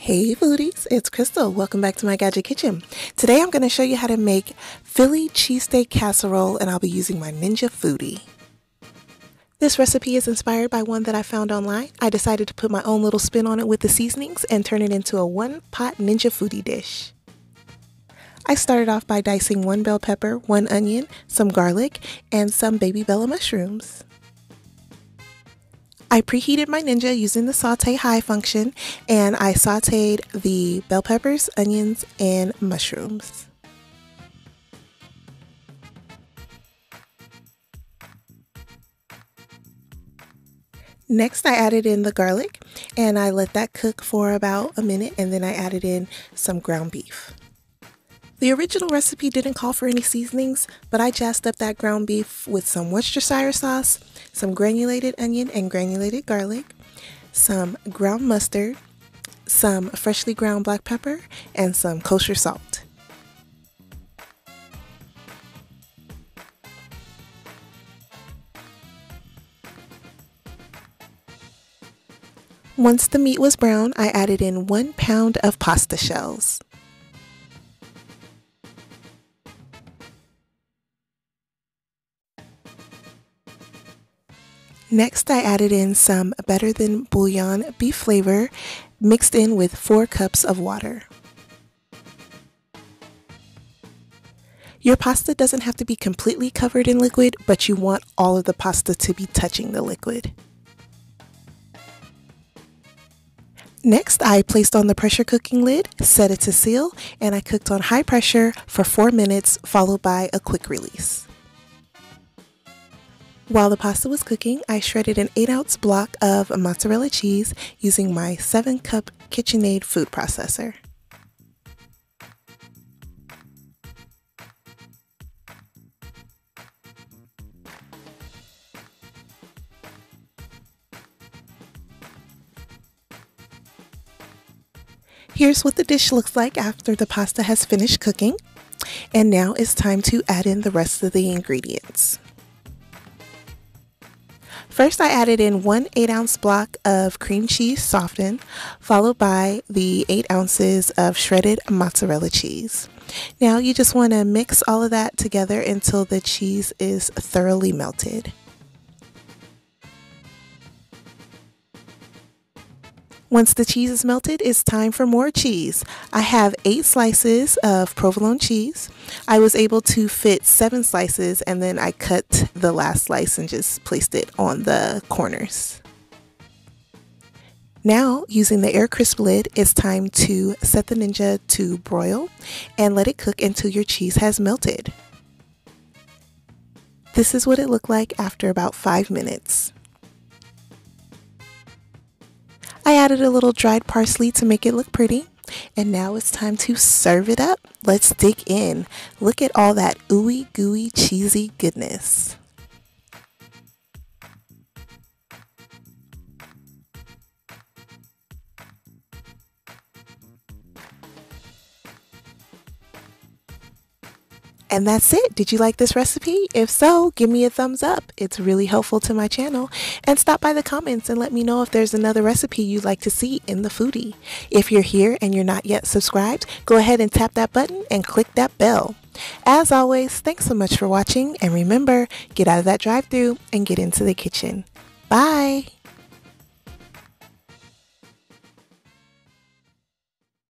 Hey foodies, it's Crystal. Welcome back to my Gadget Kitchen. Today I'm going to show you how to make Philly cheesesteak casserole, and I'll be using my Ninja Foodi. This recipe is inspired by one that I found online. I decided to put my own little spin on it with the seasonings and turn it into a one-pot Ninja Foodi dish. I started off by dicing 1 bell pepper, 1 onion, some garlic, and some baby bella mushrooms. I preheated my Ninja using the saute high function, and I sauteed the bell peppers, onions, and mushrooms. Next, I added in the garlic, and I let that cook for about a minute, and then I added in some ground beef. The original recipe didn't call for any seasonings, but I jazzed up that ground beef with some Worcestershire sauce, some granulated onion and granulated garlic, some ground mustard, some freshly ground black pepper, and some kosher salt. Once the meat was brown, I added in 1 pound of pasta shells. Next, I added in some better than bouillon beef flavor mixed in with 4 cups of water. Your pasta doesn't have to be completely covered in liquid, but you want all of the pasta to be touching the liquid. Next, I placed on the pressure cooking lid, set it to seal, and I cooked on high pressure for 4 minutes, followed by a quick release. While the pasta was cooking, I shredded an 8-ounce block of mozzarella cheese using my 7-cup KitchenAid food processor. Here's what the dish looks like after the pasta has finished cooking. And now it's time to add in the rest of the ingredients. First, I added in 1 8-ounce block of cream cheese softened, followed by the 8 ounces of shredded mozzarella cheese. Now you just want to mix all of that together until the cheese is thoroughly melted. Once the cheese is melted, it's time for more cheese. I have 8 slices of provolone cheese. I was able to fit 7 slices, and then I cut the last slice and just placed it on the corners. Now, using the air crisp lid, it's time to set the Ninja to broil and let it cook until your cheese has melted. This is what it looked like after about 5 minutes. I added a little dried parsley to make it look pretty, and now it's time to serve it up. Let's dig in. Look at all that ooey gooey cheesy goodness. And that's it. Did you like this recipe? If so, give me a thumbs up. It's really helpful to my channel. And stop by the comments and let me know if there's another recipe you'd like to see in the Foodi. If you're here and you're not yet subscribed, go ahead and tap that button and click that bell. As always, thanks so much for watching, and remember, get out of that drive-thru and get into the kitchen. Bye!